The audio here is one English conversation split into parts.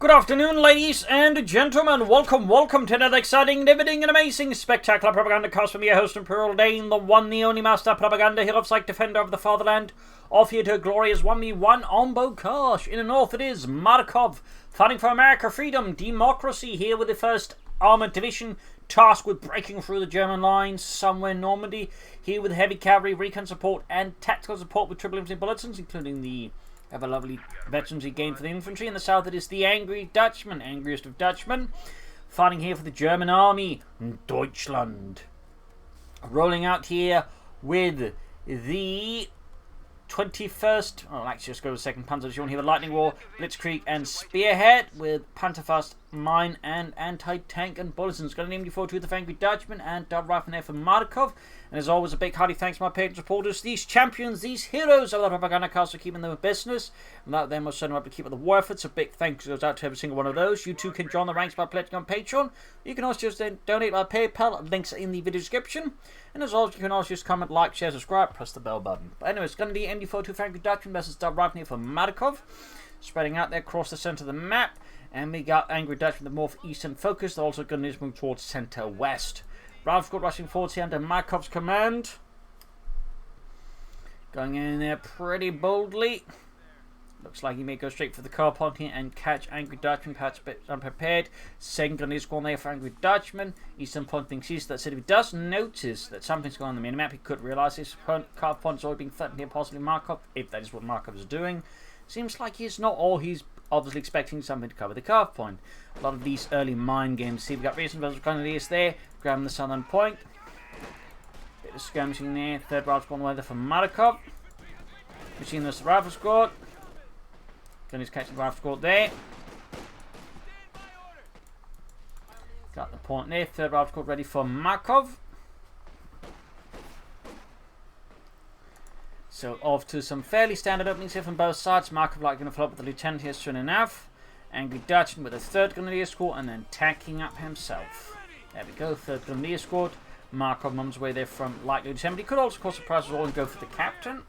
Good afternoon, ladies and gentlemen. Welcome to another exciting, riveting, and amazing, spectacular Propagandacast from your host, Imperial Dane, the one, the only master propaganda hero, like defender of the fatherland, off here to a glorious 1v1 on Bocage. In the north, it is Markov, fighting for America, freedom, democracy, here with the 1st Armoured Division, tasked with breaking through the German lines somewhere in Normandy, here with heavy cavalry, recon support, and tactical support with triple infantry bulletins, including the ever lovely veterans he gained for the infantry. In the south, it is the angry Dutchman, angriest of Dutchmen, fighting here for the German army, Deutschland. Rolling out here with the 21st, oh, actually, just go to the 2nd Panzer Division here with Lightning War, Blitzkrieg and Spearhead, with Panzerfaust, Mine, and Anti-Tank and Bulletins. Got an MD42 with the angry Dutchman and Rifle there for Markov. And as always, a big hearty thanks to my patrons and supporters, these champions, these heroes of the Propagandacast for keeping them in business. And without them, we're certainly able to keep up the war effort. So big thanks goes out to every single one of those. You too can join the ranks by pledging on Patreon. You can also just donate by PayPal. Links are in the video description. And as always, you can also just comment, like, share, subscribe, press the bell button. But anyway, it's going to be MD42 Frankie Dutchman versus Rifle here for Markov. Spreading out there across the centre of the map. And we got Angry Dutchman, the north-eastern focus. They're also going to move towards centre-west. Ralph Scott rushing forward here under Markov's command. Going in there pretty boldly. Looks like he may go straight for the car point here and catch Angry Dutchman, perhaps a bit unprepared. Second gun is going there for Angry Dutchman. Eastern point thinks he's that city. He does notice that something's going on the minimap. He could realise his car point's already being threatened here, possibly Markov, if that is what Markov is doing. Seems like he's not all. He's obviously expecting something to cover the carve point. A lot of these early mind games. See, we got recent versus Grenadiers there, grabbing the southern point. Bit of skirmishing there. Third rifle squad weather from Markov. Machine this rifle squad. Gunny's catching the rifle squad there. Got the point there. Third rifle squad ready for Markov. So off to some fairly standard openings here from both sides. Markov like going to follow up with the lieutenant here soon enough. Angry Dutchman with a third Grenadier squad and then tacking up himself. There we go, third Grenadier squad. Markov mums away there from light lieutenant. He could also cause surprises all and go for the captain.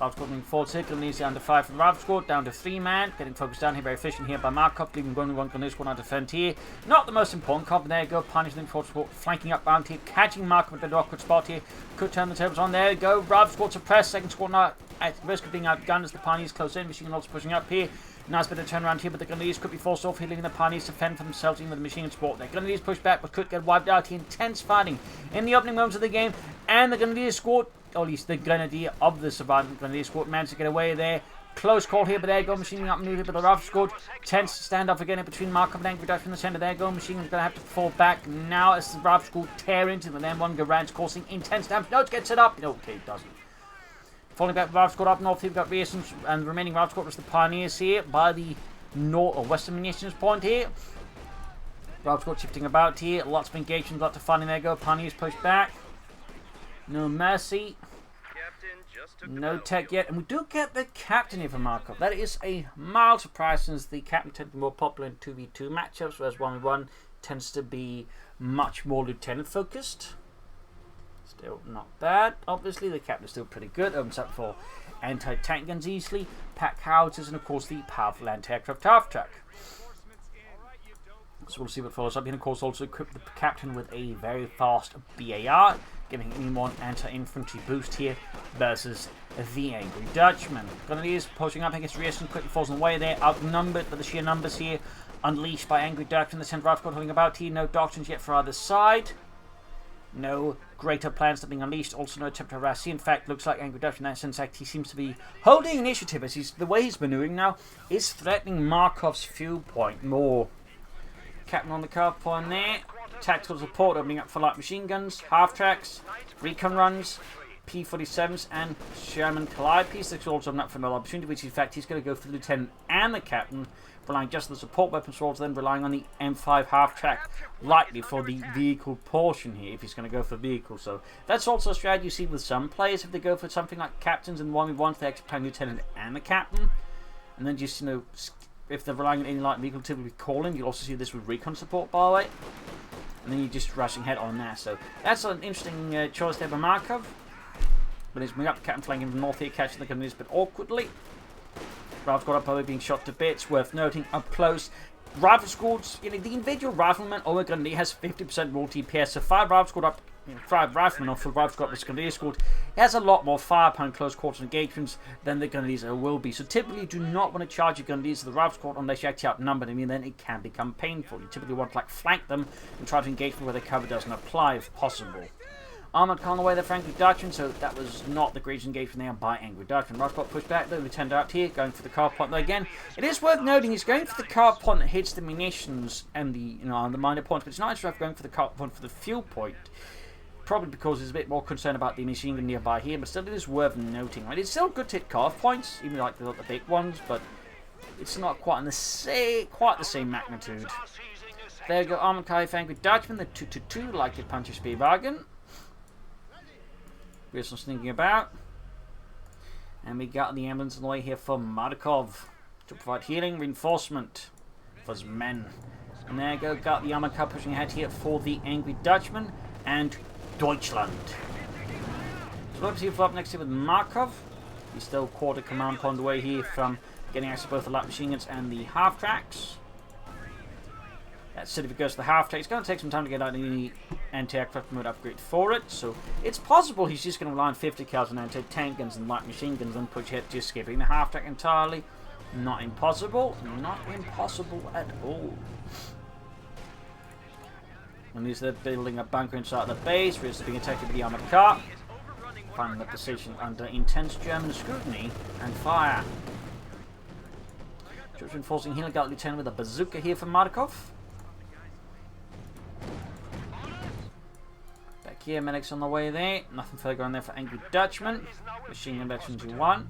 Rifle squad moving forward here. Grenadiers down to 5 for the rifle squad, down to 3 man. Getting focused down here, very efficient here by Markov, leaving one Grenadier squad on defend here. Not the most important comp. There you go, punishing the forward squad, flanking up round here, catching Markov with the awkward spot here. Could turn the tables on. There you go. Rifle squad suppressed. Second squad now at risk of being outgunned as the Pioneers close in. Machine gun also pushing up here. Nice bit of turnaround here, but the Grenadiers could be forced off here, leaving the Pioneers to fend for themselves in with the machine gun support. The Grenadiers push back, but could get wiped out here. Intense fighting in the opening moments of the game, and the Grenadier squad, or at least the Grenadier of the surviving Grenadier squad, managed to get away there. Close call here, but there you go, machine gun up maneuver, but the rifle squad tense standoff again in between Markov and Angry Dutchman in the centre. There you go, machine gun's going to have to fall back now as the rifle squad tear into them, and then one Garand's causing intense damage. No, it gets it up. Okay, it doesn't. Falling back, rifle squad up north here, we've got Reasons, and the remaining rifle squad was the Pioneers here by the north or western munitions point here. Rifle squad shifting about here, lots of engagement, lots of fighting. There you go, Pioneers push back. No mercy. No tech yet, and we do get the captain here for Markov. That is a mild surprise, since the captain tends to be more popular in 2v2 matchups, whereas 1v1 tends to be much more lieutenant focused. Still not bad. Obviously, the captain is still pretty good. Opens up for anti-tank guns easily, pack howitzers, and of course the powerful anti-aircraft half-track. So we'll see what follows up. And of course, also equip the captain with a very fast BAR, giving him one anti-infantry boost here versus the Angry Dutchman. Grenadiers pushing up against Reasons, quickly falls on the way there, outnumbered by the sheer numbers here, unleashed by Angry Dutchman. The centre rifle squad holding about here, no doctrines yet for either side. No greater plans that being unleashed, also no attempt to harass. In fact, looks like Angry Dutchman in that sense, he seems to be holding initiative, as the way he's maneuvering now is threatening Markov's fuel point more. Captain on the carve point there. Tactical support opening up for light machine guns, half-tracks, recon runs, P-47s, and Sherman Calliope. This will also open up for another opportunity, which in fact he's going to go for the lieutenant and the captain, relying just on the support weapons, rather than relying on the M5 half-track lightly for the vehicle portion here, if he's going to go for vehicle. So that's also a strategy you see with some players. If they go for something like captains and 1v1, they actually play lieutenant and the captain, and then just, you know, if they're relying on any light vehicle, typically calling. You'll also see this with recon support, by the way. And then you're just rushing head on there. So that's an interesting choice there by Markov. But he's moving up the captain, flanking from north here, catching the Grenadiers, but awkwardly. Rifle squad up being shot to bits. Worth noting, up close. Rifle squads, the individual rifleman or grenadier has 50% more TPS, so 5 rifle squad up, 5 riflemen or full rifle squad with grenadier squad, it has a lot more firepower in close quarters engagements than the grenadiers will be. So typically, you do not want to charge your grenadiers to the rifle squad unless you actually outnumber them, and then it can become painful. You typically want to flank them and try to engage them where the cover doesn't apply if possible. Armoured car on the way there for Angry Dutchman, so that was not the greatest engagement there by Angry Dutchman. Rifle squad pushed back, the lieutenant out here, going for the car point. Though again, it is worth noting he's going for the car point that hits the munitions and the the minor points, but it's not interested going for the car point for the fuel point. Probably because he's a bit more concerned about the machine gun nearby here, but still it is worth noting. Right? It's still good to hit car points, even like the big ones, but it's not quite in the same magnitude. There you go, armoured car for Angry Dutchman, the 222, like it punches speed bargain. We're some sneaking about. And we got the ambulance on the way here for Markov to provide healing reinforcement for his men. And there you go, got the armored car pushing ahead here for the Angry Dutchman and Deutschland. So let's see if we're up next here with Markov. He's still quarter command on the way here from getting access to both the light machine guns and the half tracks. That's it if it goes to the half track. It's going to take some time to get out any anti-aircraft mode upgrade for it, so it's possible he's just going to rely on 50 cals on anti-tank guns and light machine guns and push ahead, just skipping the half track entirely. Not impossible. Not impossible at all. And he's there building a bunker inside the base, where it's being attacked with the armored car. Finding the position under intense German scrutiny and fire. Just reinforcing healing, got Lieutenant with a bazooka here from Markov. Back here, medics on the way there. Nothing further on there for Angry Dutchman. Machine gun veterans you want.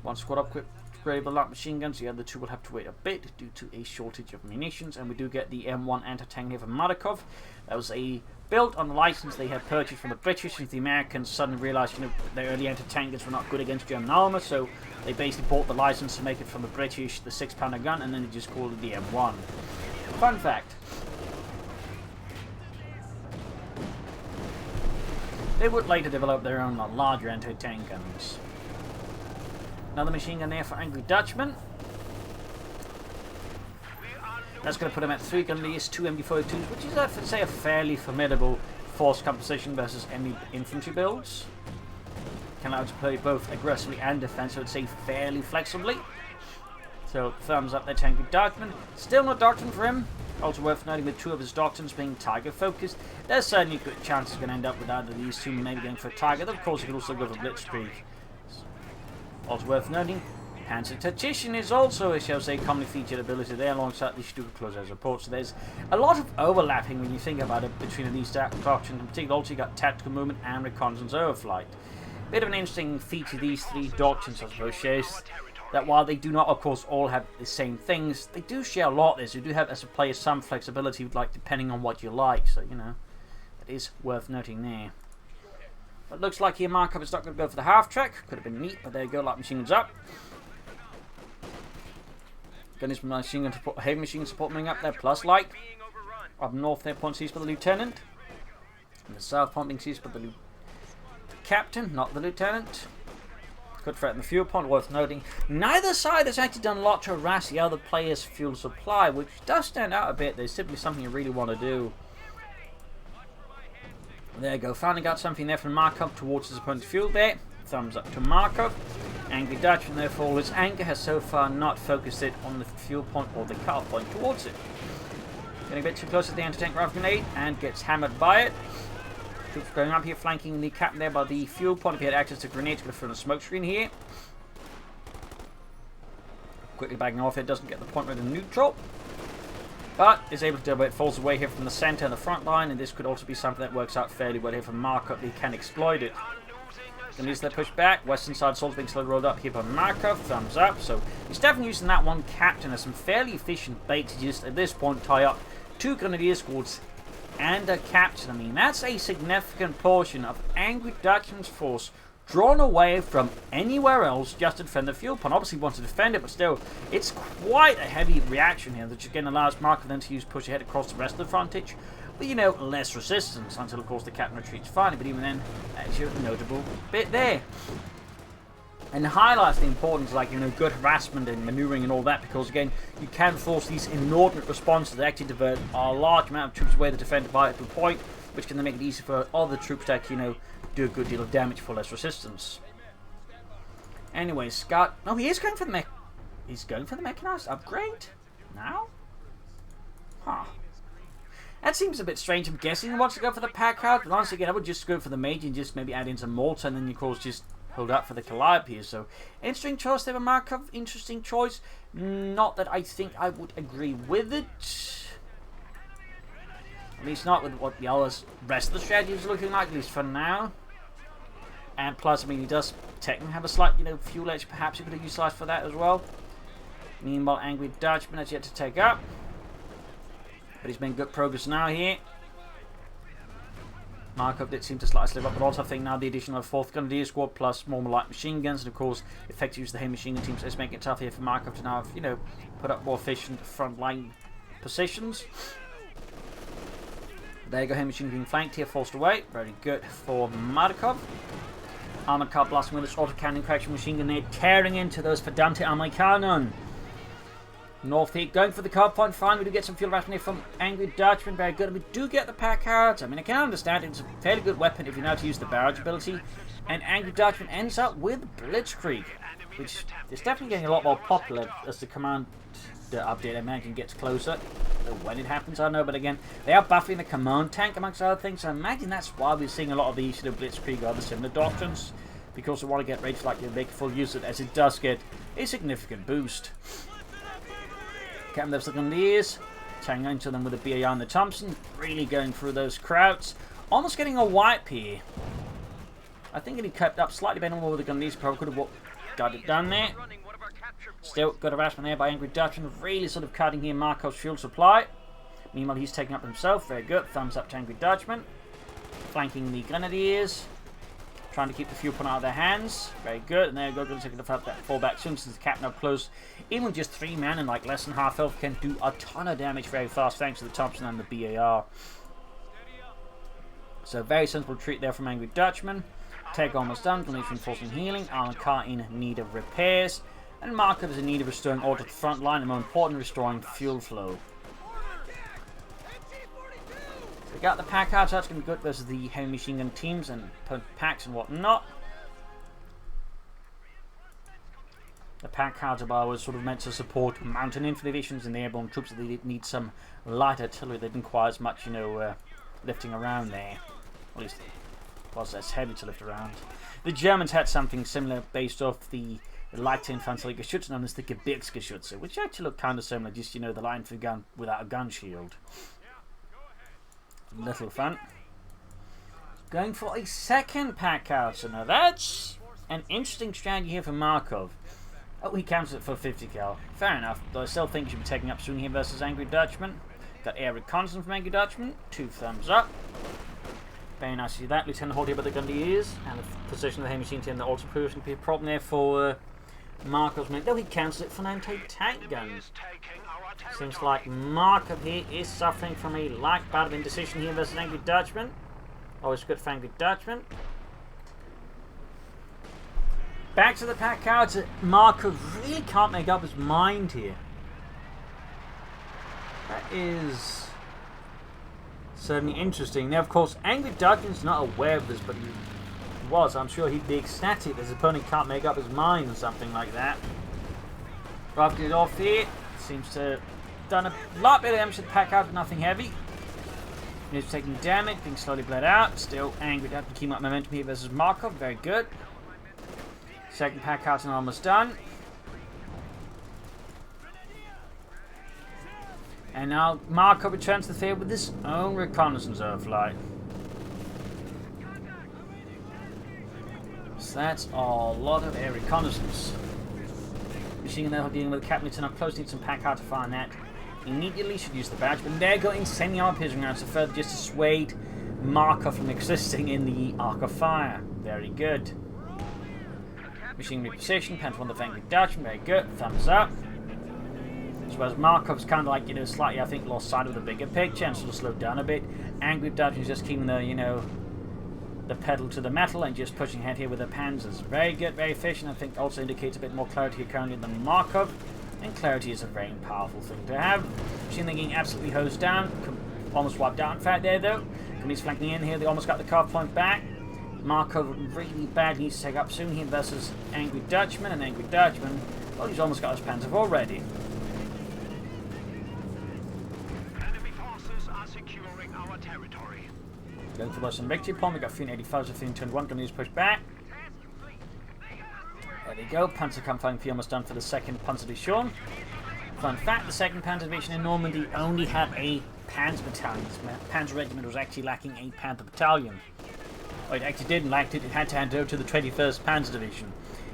One squad up quick. With light machine guns, the other two will have to wait a bit due to a shortage of munitions, and we do get the M1 anti-tank here from Markov. That was a built on the license they had purchased from the British, since the Americans suddenly realised their early anti-tank guns were not good against German armour, so they basically bought the license to make it from the British, the 6-pounder gun, and then they just called it the M1. Fun fact. They would later develop their own larger anti-tank guns. Another machine gun there for Angry Dutchman. That's going to put him at 3 grenadiers, 2 MD-42s, which is, I'd say, a fairly formidable force composition versus any infantry builds. Can allow to play both aggressively and defensively, I'd say fairly flexibly. So, thumbs up there to Angry Dutchman. Still no doctrine for him. Also worth noting, with 2 of his doctrines being target focused, there's certainly a good chance he's going to end up with either of these 2 maybe going for a target. Of course, he could also go for Blitzkrieg. Also worth noting, Panzer Tactician is also, shall say, commonly featured ability there alongside the Stuka Close Air Support. So there's a lot of overlapping when you think about it between these doctrines. In particular, also you got Tactical Movement and Reconnaissance Overflight. Bit of an interesting feature these 3 doctrines, I suppose, shares that while they do not, of course, all have the same things, they do share a lot of this. You do have, as a player, some flexibility, depending on what you like. So, it is worth noting there. But looks like here Markov is not going to go for the half track. Could have been neat, but there you go, light machine guns up. Gunny's machine gun support, heavy machine gun support moving up there, plus light. Up north there, point seized by the lieutenant. And the south point being seized by the captain, not the lieutenant. Could threaten the fuel point, worth noting. Neither side has actually done a lot to harass the other player's fuel supply, which does stand out a bit. There's simply something you really want to do. There you go, finally got something there from Markov towards his opponent's fuel there. Thumbs up to Markov. Angry Dutchman, therefore, all his anger has so far not focused it on the fuel point or the car point towards it. Getting a bit too close to the anti-tank rifle grenade and gets hammered by it. Troops going up here, flanking the captain there by the fuel point. If he had access to grenades, could have thrown a smoke screen here. Quickly backing off, it doesn't get the point right in neutral. But is able to do it, falls away here from the center and the front line, and this could also be something that works out fairly well here from Markov. He can exploit it. Gonna use that push back. Western side swords being slowly rolled up here by Markov. Thumbs up. So he's definitely using that one captain as some fairly efficient bait to just at this point tie up 2 grenadier squads and a captain. I mean, that's a significant portion of Angry Dutchman's force drawn away from anywhere else just to defend the fuel point. Obviously wants to defend it, but still, it's quite a heavy reaction here, that again allows Markov then to use push ahead across the rest of the frontage. But less resistance until, of course, the captain retreats finally. But even then, that's your notable bit there. And highlights the importance of, like, you know, good harassment and maneuvering and all that, because again, you can force these inordinate responses that actually divert a large amount of troops away the defender by to a point, which can then make it easy for other troops to actually, you know, do a good deal of damage for less resistance. Anyway, Scott. No, he is going for the He's going for the mechanized upgrade now. Huh. That seems a bit strange. I'm guessing he wants to go for the pack out, but honestly, again, I would just go for the mage and just maybe add in some Malta, and then of course just hold up for the Calliope. So, interesting choice there, Markov. Interesting choice. Not that I think I would agree with it. At least not with what the rest of the strategy is looking like, at least for now. And plus, I mean, he does technically have a slight, you know, fuel edge. Perhaps he could have utilised for that as well. Meanwhile, Angry Dutchman has yet to take up. But he's made good progress now here. Markov did seem to slightly slip up, but also I think now the addition of 4th Grenadier Squad plus more light machine guns, and of course effective use of the heavy machine gun teams is making it tough here for Markov to now, you know, put up more efficient front line positions. There you go, heavy machine being flanked here, forced away. Very good for Markov. Armored car blasting with its autocannon correction machine gun there, tearing into those Verdamte Amerikaner. North here, going for the card point. Fine, we do get some fuel ration here from Angry Dutchman. Very good. And we do get the pack out. I mean, I can understand it's a fairly good weapon if you know how to use the barrage ability. And Angry Dutchman ends up with Blitzkrieg, which is definitely getting a lot more popular as the command update, I imagine, gets closer. When it happens, I don't know. But again, they are buffing the command tank, amongst other things. So I imagine that's why we're seeing a lot of these, you know, Blitzkrieg or other similar doctrines. Because they want to get ready to, like, you know, make full use of it, as it does get a significant boost. Captain of the Grenadiers, tearing into them with the BAR and the Thompson, really going through those crowds, almost getting a wipe here. I think he kept up slightly better with the Grenadiers, probably could have got it done there. Still, good harassment there by Angry Dutchman, really sort of cutting here Markov's fuel supply. Meanwhile, he's taking up himself, very good, thumbs up to Angry Dutchman. Flanking the Grenadiers. Trying to keep the fuel put out of their hands. Very good. And there you go. Going to take the fall back soon since the captain up close. Even with just 3 men and like less than half health can do a ton of damage very fast thanks to the Thompson and the BAR. So very sensible treat there from Angry Dutchman. Take almost done. Grenadiers reinforcing healing. Armored car in need of repairs. And Markov is in need of restoring order to the front line and more important, restoring fuel flow. We got the pack out, so that's going to be good versus the heavy machine gun teams and packs and whatnot. The pack out was sort of meant to support mountain infantry divisions and the airborne troops that they need some light artillery. They didn't require as much, you know, lifting around there. At least it was less heavy to lift around. The Germans had something similar based off the light infantry Geschütze known as the Gebirgsgeschütze, which actually looked kind of similar, just, you know, the light infantry gun without a gun shield. Little fun. Going for a second pack out, so now that's an interesting strategy here for Markov. Oh, he counts it for 50 cal. Fair enough, though I still think he should be taking up soon here versus Angry Dutchman. Got air reconnaissance from Angry Dutchman. 2 thumbs up. Very nice to see that. Lieutenant Holt here by the Grenadiers. And the position of the heavy machine team that also proves to be a problem there for Markov's men. Though he cancels it for an anti-tank guns. Seems like Markov here is suffering from a light bout of indecision here versus Angry Dutchman. Always good for Angry Dutchman. Back to the pack cards. Markov really can't make up his mind here. That is certainly interesting. Now, of course, Angry Dutchman's not aware of this, but he was. I'm sure he'd be ecstatic that his opponent can't make up his mind or something like that. Roughed it off here. Seems to have done a lot better damage to the pack out, but nothing heavy. He's taking damage, being slowly bled out. Still Angry Dutchman keeping up momentum here versus Markov. Very good. Second pack out and almost done. And now Markov returns to the field with his own reconnaissance overflight. So that's a lot of air reconnaissance. Machine gun dealing with the Captain Lieutenant up close, needs some pack out to find that. Immediately should use the badge, but there go incendiary piercing rounds to further just dissuade Markov from existing in the arc of fire. Very good. Machine reposition, Panther on the Angry Dutchman, very good, thumbs up. So as Markov's kind of like, you know, slightly, I think, lost sight of the bigger picture and sort of slowed down a bit. Angry Dutchman's just keeping the, you know, the pedal to the metal and just pushing ahead here with the Panzers. Very good, very efficient. I think also indicates a bit more clarity currently than the Markov. And clarity is a very powerful thing to have. Machine getting absolutely hosed down. Almost wiped out in fact there though. He's flanking in here. They almost got the carve point back. Markov really badly needs to take up soon here versus Angry Dutchman. And Angry Dutchman, well, he's almost got his Panzer already. Enemy forces are securing our territory. Going for some victory point. We got 385 to 321. Going to use push back. There we go. Panzer Kampfeinfanterie almost done for the 2nd Panzerdivision. Fun fact, the 2nd Panzer Division in Normandy only had a Panzer battalion. The Panzer Regiment was actually lacking a Panther battalion. Oh, it actually didn't lack it. It had to hand over to the 21st Panzer Division.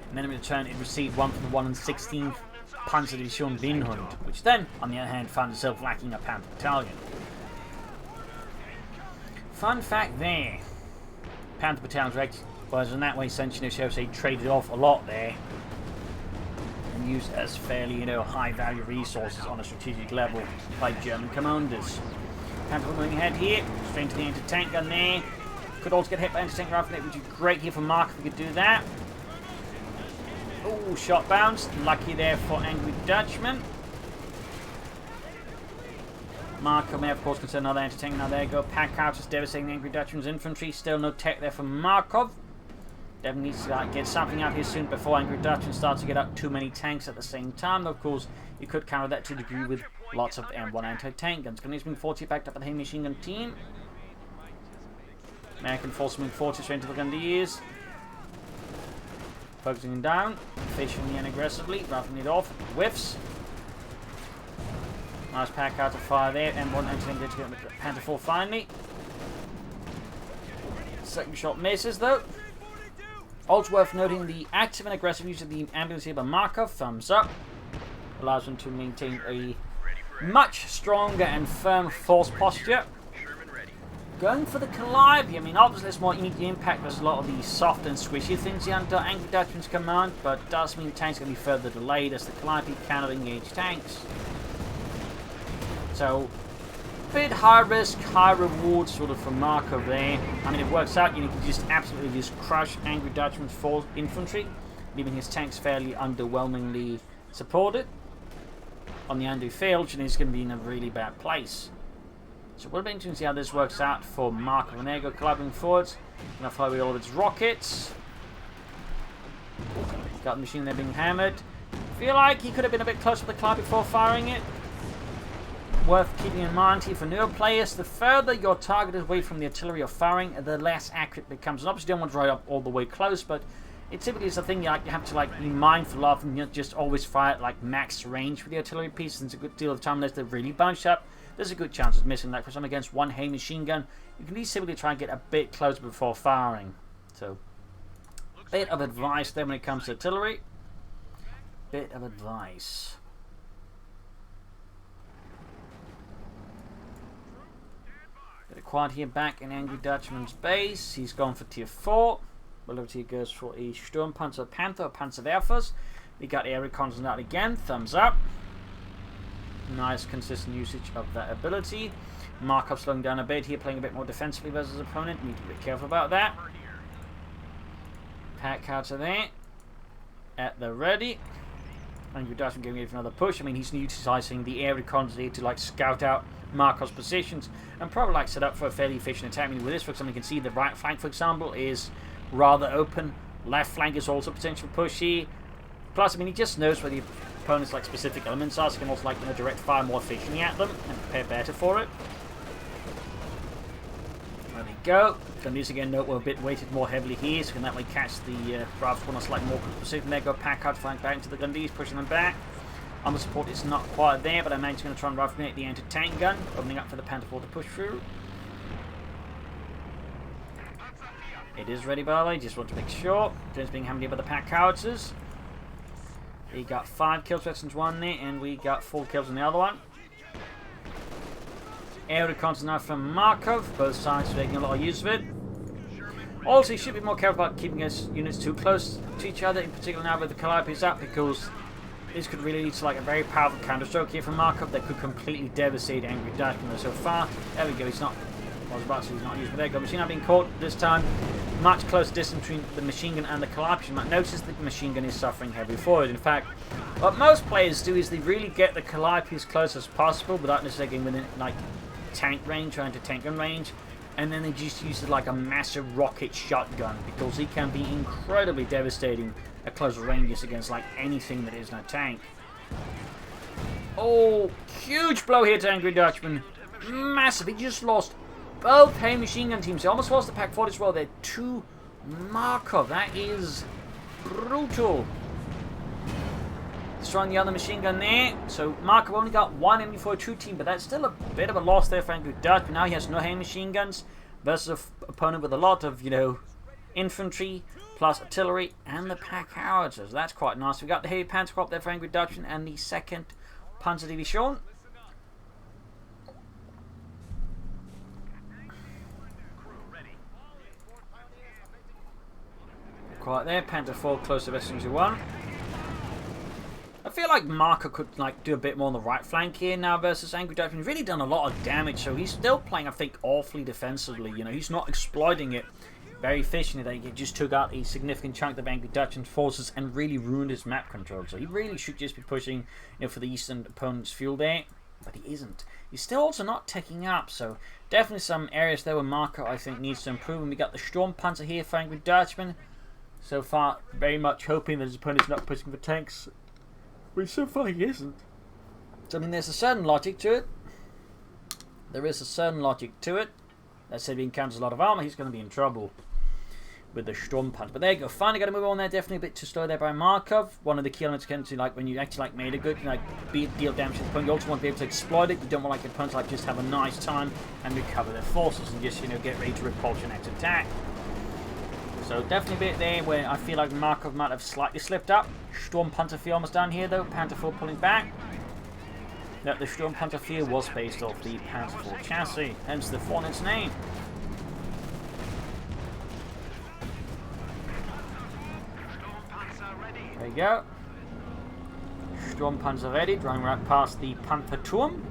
And then in return, it received one from the 1 and 16th Panzer Division Winhund, which then, on the other hand, found itself lacking a Panther battalion. Fun fact there. Panther battalions were actually, was in that way, essentially, shall we say, traded off a lot there. And used as fairly, high-value resources on a strategic level by German commanders. Panther moving ahead here, straight to the anti-tank gun there. Could also get hit by anti-tank rifle, which would be great here for Mark if we could do that. Oh, shot bounced. Lucky there for Angry Dutchman. Markov may, of course, consider another anti-tank. Now there you go. Pack out is devastating Angry Dutchman's infantry. Still no tech there for Markov. Devon needs to get something out here soon before Angry Dutchman starts to get up too many tanks at the same time. Of course, you could counter that to a degree with lots of M1 anti-tank guns. Going to bring 40 backed up by the heavy machine gun team. American force moving 40 straight into the Grenadiers. Focusing down, efficiently and aggressively, roughing it off. Whiffs. Nice pack out of fire there. M1 anti-tank to get the Panther 4 finally. Second shot misses though. Also worth noting the active and aggressive use of the ambulance here by Markov, thumbs up. Allows them to maintain a much stronger and firm force posture. Going for the Calliope, I mean obviously it's more immediate impact versus a lot of the soft and squishy things here under Angry Dutchman's command, but does mean tanks can be further delayed as the Calliope cannot engage tanks. So, bit high risk, high reward sort of for Markov there. I mean, it works out. You can just absolutely just crush Angry Dutchman's full infantry, leaving his tanks fairly underwhelmingly supported. On the undo field, and he's going to be in a really bad place. So we'll be interesting to see how this works out for Markov. And there you go, colliding forwards. Going to fire with all of its rockets. Got the machine there being hammered. Feel like he could have been a bit closer to the Cloud before firing it. Worth keeping in mind here for newer players, the further your target is away from the artillery you're firing, the less accurate it becomes. And obviously you don't want to drive up all the way close, but it typically is a thing you have to be mindful of and just always fire at max range with the artillery piece. Since a good deal of time unless they're really bunched up, there's a good chance of missing. Like for some against one heavy machine gun, you can at least typically try and get a bit closer before firing. So, bit of advice there when it comes to artillery. Bit of advice. Got a quad here back in Angry Dutchman's base. He's gone for tier 4. Below tier goes for a Stormpanzer Panther or Panzerwerfers. We got air reconnaissance out again. Thumbs up. Nice consistent usage of that ability. Markov slowing down a bit here, playing a bit more defensively versus his opponent. Need to be careful about that. Pack cutter there. At the ready. Angry Dutchman giving it another push. I mean, he's utilizing the air reconnaissance to scout out Markov's positions and probably set up for a fairly efficient attack. I mean, with this, for example, you can see the right flank, for example, is rather open. Left flank is also potentially pushy. Plus, I mean, he just knows where the opponent's specific elements are, so he can also direct fire more efficiently at them and prepare better for it. There we go. Then these again note we're a bit weighted more heavily here, so we can that way catch the Bravs one slightly more precision. There go, pack out flank back into the Gundis, pushing them back. Armor support is not quite there, but I'm going to try and rifle-grenade the anti-tank gun, opening up for the Panther 4 to push through. It is ready, by the way, just want to make sure. James being hammered here by the pack howitzers. We got 5 kills versus 1 there, and we got 4 kills on the other one. Air reconnaissance now from Markov, both sides making a lot of use of it. Also, you should be more careful about keeping his units too close to each other, in particular now with the Calliopes up, because this could really lead to a very powerful counterstroke here from Markov that could completely devastate Angry Dutchman. So far, there we go, he's not I was about to say he's not used, but there you go. Machine gun being caught this time. Much closer distance between the machine gun and the Calliope. You might notice that the machine gun is suffering heavy forward. In fact, what most players do is they really get the Calliope as close as possible without necessarily getting within like tank range, trying to tank gun range, and then they just use it like a massive rocket shotgun because it can be incredibly devastating at close ranges against like anything that isn't a tank. Oh, huge blow here to Angry Dutchman. Massive. He just lost both heavy machine gun teams. He almost lost the Pack 40 as well. They're 2 Markov. That is brutal. Destroying the other machine gun there. So Markov only got 1 enemy for a 2 team, but that's still a bit of a loss there for Angry Dutch. But now he has no heavy machine guns versus an opponent with a lot of, you know, infantry plus artillery and the pack howitzers. So that's quite nice. We got the heavy Panzer crop there for Angry Dutchman and the 2nd Panzer Division. Quite there. Panther 4 close to S21. I feel like Markov could like do a bit more on the right flank here now versus Angry Dutchman. He's really done a lot of damage, so he's still playing, I think, awfully defensively. You know, he's not exploiting it very efficiently. He just took out a significant chunk of Angry Dutchman's forces and really ruined his map control. So he really should just be pushing, you know, for the eastern opponent's fuel there, but he isn't. He's still also not taking up, so definitely some areas there where Markov, I think, needs to improve. And we got the Stormpanzer here for Angry Dutchman. So far, very much hoping that his opponent's not pushing for tanks, which so far he isn't. So I mean, there's a certain logic to it. There is a certain logic to it. Let's say if he encounters a lot of armor, he's going to be in trouble with the Stormpanzer. But there you go. Finally got to move on there. Definitely a bit too slow there by Markov. One of the key elements to like when you actually like made a good, like deal damage to the opponent. You also want to be able to exploit it. You don't want like the opponent to like just have a nice time and recover their forces and just, you know, get ready to repulse your next attack. So definitely a bit there where I feel like Markov might have slightly slipped up. Stormpanzer 4 almost down here though. Panther 4 pulling back. Now the Stormpanzer 4 was based off the Panther 4 chassis, hence the 4 in its name. There you go. Stormpanzer ready, driving right past the Panther Turm.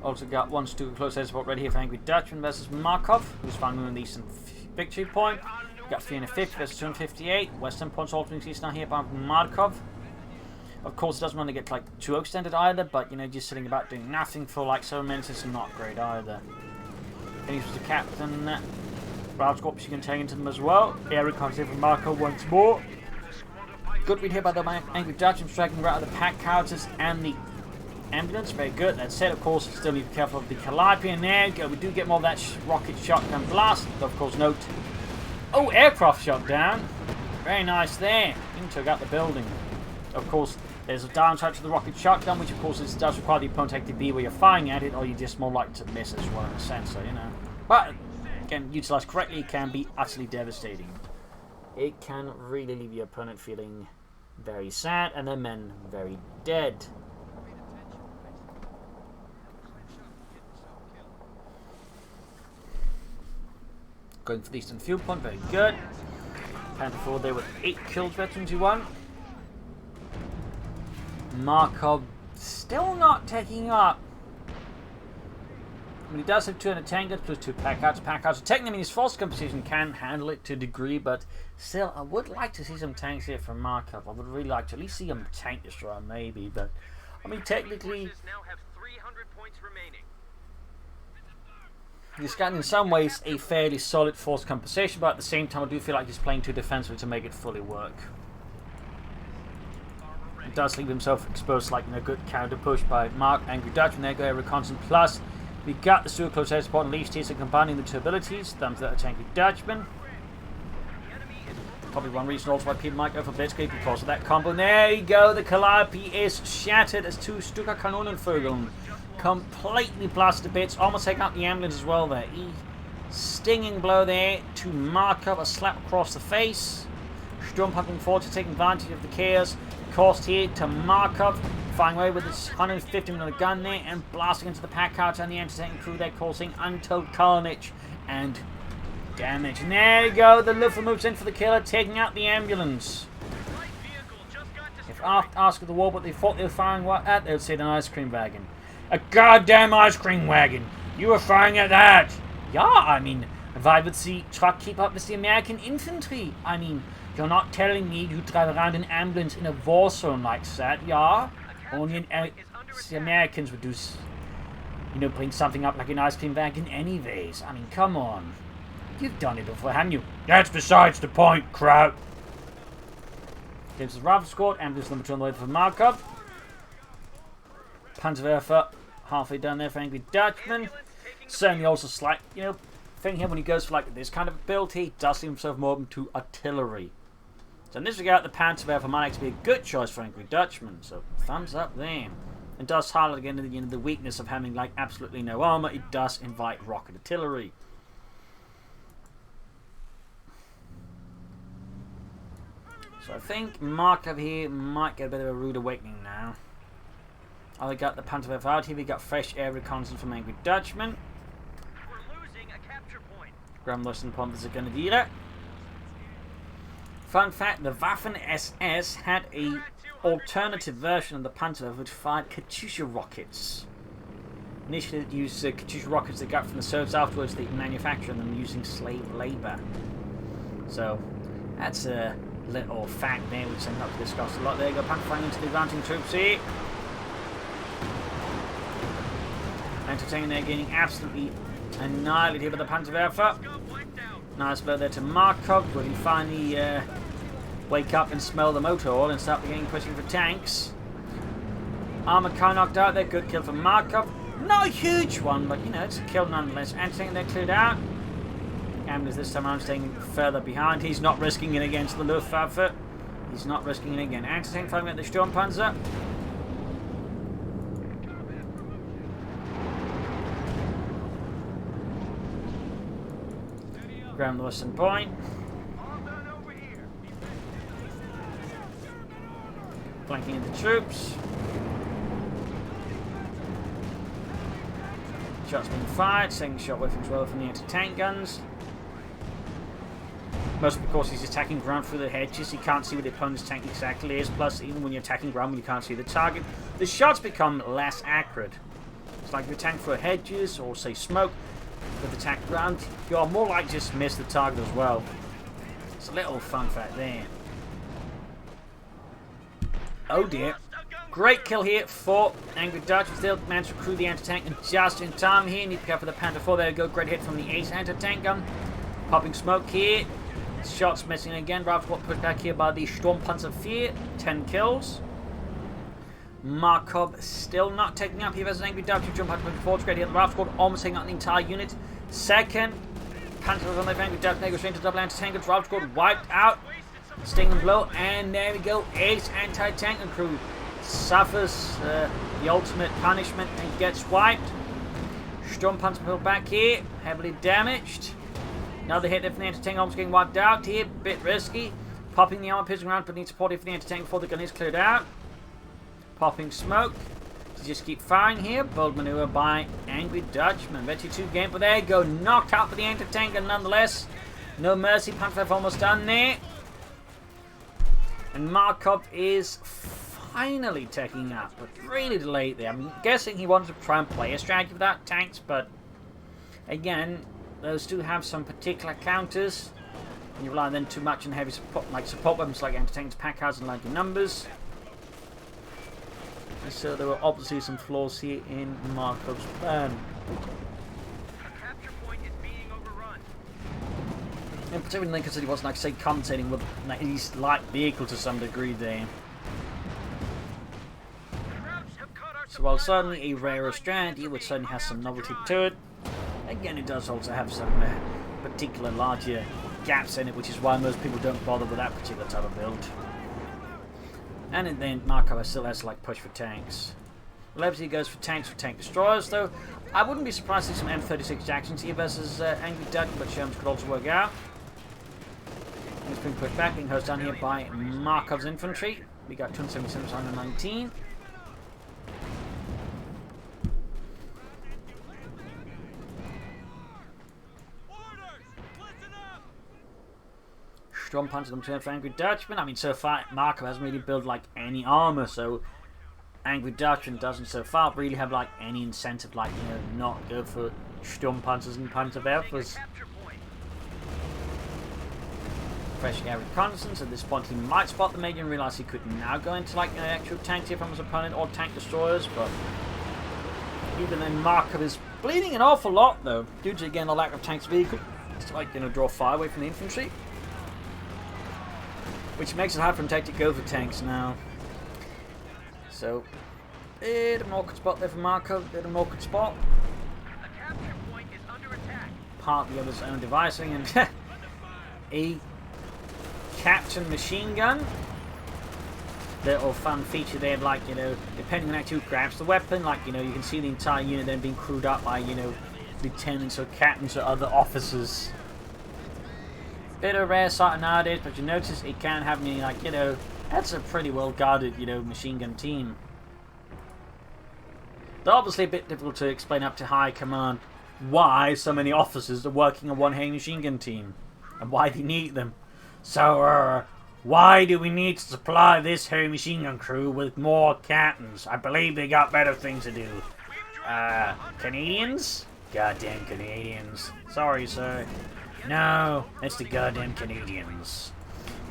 Also got 1 Stuka close air support ready here for Angry Dutchman versus Markov, who's finally moving the eastern victory point. Got 350 versus 258. Western points altering east now here by Markov. Of course, it doesn't want to get like too extended either, but you know, just sitting about doing nothing for like 7 minutes is not great either. And he's the captain. Route Scorpius you can take into them as well. Air recon here from Markov once more. Good read here by the Angry Dutchman, striking right at the pack howitzers and the ambulance. Very good. That said, of course, still need to be careful of the Calliope. And there you go. We do get more of that rocket shotgun blast. Of course, note. Oh, aircraft shot down. Very nice there. Even took out the building. Of course, there's a downside to the rocket shotgun, which of course does require the opponent to actually be where you're firing at it, or you're just more likely to miss as well in a sense, so, you know. But again, utilized correctly, it can be utterly devastating. It can really leave your opponent feeling very sad, and their men very dead. Going for the eastern field point, very good. Panther 4 there with 8 kills, veterans 2-1. Markov still not taking up. I mean, he does have 200 tankers plus 2 packouts. Packouts, technically, his false composition can handle it to a degree, but still, I would like to see some tanks here from Markov. I would really like to at least see a tank destroyer, maybe, but I mean, technically, he's got in some ways a fairly solid force composition, but at the same time, I do feel like he's playing too defensively to make it fully work. He does leave himself exposed, like, you know, good counter push by Angry Dutchman. There go air reconnaissance plus. We got the super close air support and least here, so combining the two abilities. Thumbs that attack Angry Dutchman. Probably one reason also why people might go for Blitzkrieg because of that combo. There you go, the Calliope is shattered as 2 Stuka Kanonenvögeln completely blasted to bits. Almost taking out the ambulance as well there. Stinging blow there to Markov, a slap across the face. Storm pumping forward to take advantage of the chaos caused here to Markov, firing away with his 150mm gun there and blasting into the pack house and the anti-tank crew there, causing untold carnage and damage. And there you go, the Luftwaffe moves in for the killer, taking out the ambulance. If asked at the war what they thought they were firing at, they would say an ice cream wagon. A goddamn ice cream wagon! You were firing at that! Yeah, I mean, why would the truck keep up with the American infantry? I mean, you're not telling me you drive around an ambulance in a war zone like that, yeah? Only the Americans would do, you know, bring something up like an ice cream wagon anyways. I mean, come on. You've done it before, haven't you? That's besides the point, crowd. James' rifle squad, ambulance number 2 on the way for Markov. Panzerwerfer halfway down there for Angry Dutchman. Certainly also slight, you know, thing here when he goes for like this kind of build, he does see himself more open to artillery. So in this regard, the Panzerwerfer might actually be a good choice for Angry Dutchman. So thumbs up there. And does highlight again the weakness of having like absolutely no armor. It does invite rocket artillery. So I think Markov here might get a bit of a rude awakening now. Oh, we got the Panzerwerfer out here. We got fresh air reconnaissance from Angry Dutchman. We're losing a capture point. Grand Western Panthers are going to do that. Fun fact, the Waffen SS had a alternative version of the Panzerwerfer which fired Katyusha rockets. Initially it used Katyusha rockets they got from the Serbs, afterwards they manufactured them using slave labour. So that's a little fact there which I'm not to discuss a lot. There you go, Panther firing into the advancing troops here. Entertaining there, getting absolutely annihilated here by the Panzerwerfer. Nice blow there to Markov, but he finally wake up and smell the motor oil and start beginning pushing for tanks. Armour car knocked out there, good kill for Markov. Not a huge one, but you know, it's a kill nonetheless. Entertaining there, cleared out. Ambulance this time around staying further behind. He's not risking it against the Luftwaffe. He's not risking it again. Entertaining firing at the Stormpanzer. Ground the western point. Flanking into troops. Shots being fired, second shot working as well from the anti-tank guns. Mostly because he's attacking ground through the hedges, he can't see what the opponent's tank exactly is, plus even when you're attacking ground when you can't see the target, the shots become less accurate. It's like if you attack through hedges or say smoke, with attack ground, you're more likely to just miss the target as well. It's a little fun fact there. Oh dear. Great kill here for Angry Dutchman. Still managed to recruit the anti-tank and just in time here. Need to pick up for the Panther 4. There we go. Great hit from the ace anti-tank gun. Popping smoke here. Shots missing again. Rifle pushed back here by the Stormpanzer 4. 10 kills. Markov still not taking up here versus Angry Dutchman. Jump out to 4. Great hit. The Rifle squad almost taking out the entire unit. Second. Panther on the Angry Dutchman. Goes straight to double anti-tank. Rifle squad wiped out. Sting and blow. And there we go. Ace anti-tank crew suffers the ultimate punishment and gets wiped. Stormpanzer pulled back here, heavily damaged. Another hit there from the anti-tank, almost getting wiped out here, bit risky. Popping the armor, piercing around, but needs support here for the anti-tank before the gun is cleared out. Popping smoke. To just keep firing here. Bold maneuver by Angry Dutchman. Bet you 2 game, but there you go. Knocked out for the anti-tank gun nonetheless. No mercy, Panther almost done there. And Markov is finally taking up, but really delayed there. I'm guessing he wanted to try and play a strategy without tanks, but again, those do have some particular counters. And you rely then too much on heavy support, like support weapons like anti-tanks, pack houses, and larger numbers. And so there were obviously some flaws here in Markov's plan. And particularly because he wasn't, like, say, compensating with like, his light vehicle to some degree there. So while certainly a rarer strategy, which certainly has some novelty to it, again it does also have some particular larger gaps in it, which is why most people don't bother with that particular type of build. And then Markov still has to like push for tanks. Lebsy goes for tank destroyers, though. I wouldn't be surprised to see some M36 Jacksons here versus Angry Dutchman, but Shermans could also work out. He's been pushed back, being hosed down here by Markov's infantry. We got 277 on 19. Stormpanzer them turn for Angry Dutchman. I mean, so far Markov hasn't really built like any armor, so Angry Dutchman doesn't so far really have like any incentive, like, you know, not go for Sturmpanzers and Panzerwerfers. Fresh air reconnaissance. At this point, he might spot the Major and realize he could now go into like an actual tank tier from his opponent or tank destroyers, but even then, Markov is bleeding an awful lot though, due to again the lack of tanks vehicle. It's like, you know, draw fire away from the infantry, which makes it hard for him to go for tanks now. So, bit of an awkward spot there for Markov, bit of an awkward spot. Partly of his own devising, and a Captain machine gun. Little fun feature there, like, you know, depending on actually who grabs the weapon, like, you know, you can see the entire unit then being crewed up by, you know, lieutenants or captains or other officers. Bit of a rare sight nowadays, but you notice it can have me, like, you know, that's a pretty well guarded, you know, machine gun team. They're obviously a bit difficult to explain up to high command why so many officers are working on one heavy machine gun team and why they need them. So, why do we need to supply this heavy machine gun crew with more captains? I believe they got better things to do. Canadians? Goddamn Canadians. Sorry, sir. No, it's the goddamn Canadians.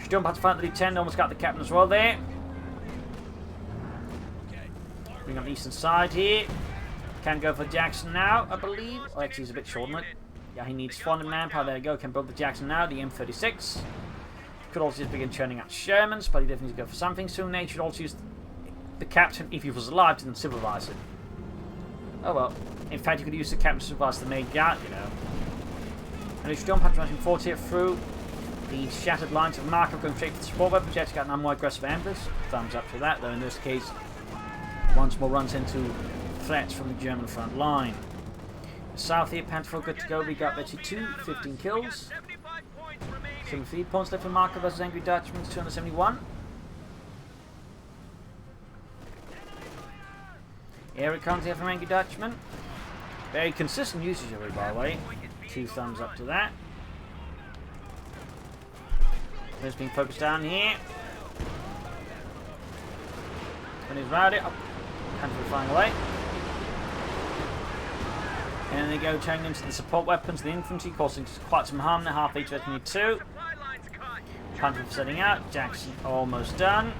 Jump out to fight the lieutenant, almost got the captain as well there. Bring up the eastern side here. Can go for Jackson now, I believe. Oh, actually, he's a bit short on it. Yeah, he needs 400 manpower. There we go. Can build the Jackson now, the M36. Could also just begin churning out Shermans, but he definitely needs to go for something soon. They should also use the captain, if he was alive, to then civilize it. Oh well. In fact, you could use the captain to civilize the main guard, you know. And if you don't have to run 40 through the shattered lines of Markov going straight for the support weapons, you actually got an more aggressive ambush. Thumbs up for that, though in this case, once more runs into threats from the German front line. South here, Panther good to go. We got Betty 2, 15 kills. 73 points left for Markov versus Angry Dutchman, 271. Here it comes here from Angry Dutchman. Very consistent usage of it, by the way. 2 thumbs up to that. There's being focused down here. When he's around it, Panther flying away. And they go turning into the support weapons, the infantry, causing quite some harm. They're half each veteran 2. Panther setting out. Jackson almost done.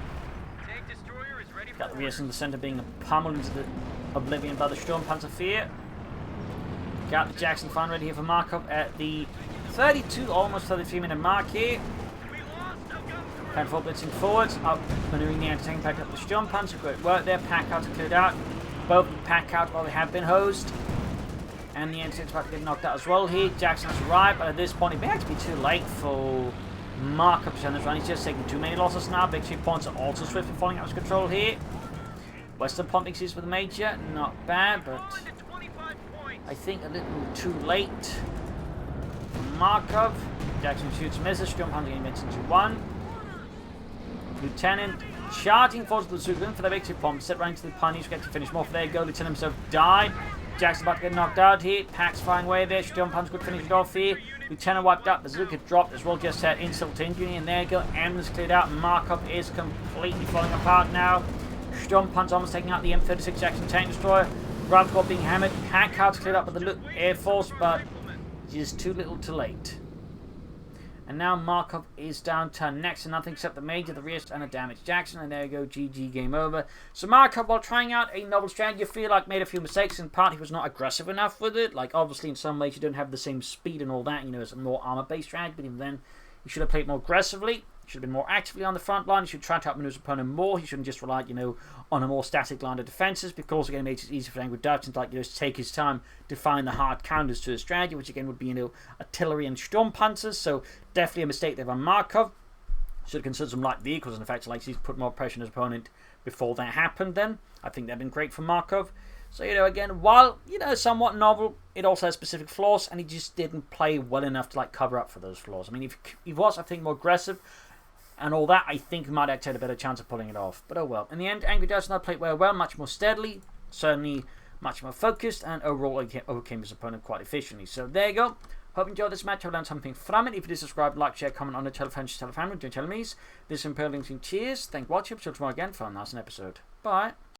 Got the rear in the centre being pummeled into the oblivion by the Stormpanzer fear. Got the Jackson fine ready here for Markov at the 32, almost 33-minute mark here. Panther blitzing forwards, up, maneuvering the anti-tank back up the Stormpanzer. Great work there. Pack outs are cleared out. Both pack out while they have been hosed. And the anti-tank's about to get knocked out as well here. Jackson has arrived, but at this point it may actually be too late for Markov to turn this run. He's just taking too many losses now. Big 2 points are also swiftly falling out of his control here. Western pumping sees with the Major, not bad, but I think a little too late for Markov. Jackson shoots misses. Stormpanzer getting into 1. Lieutenant charging forwards to the Zuglin for the big 2 points. Set right into the punish, get to finish more. There you go. Lieutenant himself died. Jackson about to get knocked out here. Pack's flying away there. Stormpanzer could finish it off here. Lieutenant wiped out. Bazooka dropped as well. Just had insult to injury. And there you go. Ambulance cleared out. Markov is completely falling apart now. Stormpanzer almost taking out the M36 Jackson tank destroyer. Bravco being hammered. Pack out's cleared up with the Air Force, but just too little too late. And now Markov is down to next to nothing except the Major, the rear, and a damaged Jackson. And there you go, GG, game over. So Markov, while trying out a novel strategy, you feel like made a few mistakes. In part, he was not aggressive enough with it. Like, obviously, in some ways, you don't have the same speed and all that. You know, it's a more armor-based strategy. But even then, you should have played more aggressively. Should have been more actively on the front line. He should try to outmaneuver his opponent more. He shouldn't just rely, you know, on a more static line of defenses, because again, it makes it easy for Angry Dutchman to, like, you know, take his time to find the hard counters to his strategy, which again would be, you know, artillery and Stormpanzers. So definitely a mistake there on Markov. Should have considered some light vehicles, and in fact, like, he's put more pressure on his opponent before that happened. Then I think that'd been great for Markov. So, you know, again, while, you know, somewhat novel, it also has specific flaws, and he just didn't play well enough to, like, cover up for those flaws. I mean, if he was, I think, more aggressive and all that, I think he might actually had a better chance of pulling it off. But oh well. In the end, Angry Dutchman played well, much more steadily, certainly much more focused, and overall overcame his opponent quite efficiently. So there you go. Hope you enjoyed this match. I've learned something from it. If you did, subscribe, like, share, comment on the telephone, join me. This is Imperial Links. Cheers. Thank you for watching. Till tomorrow again for a nice episode. Bye.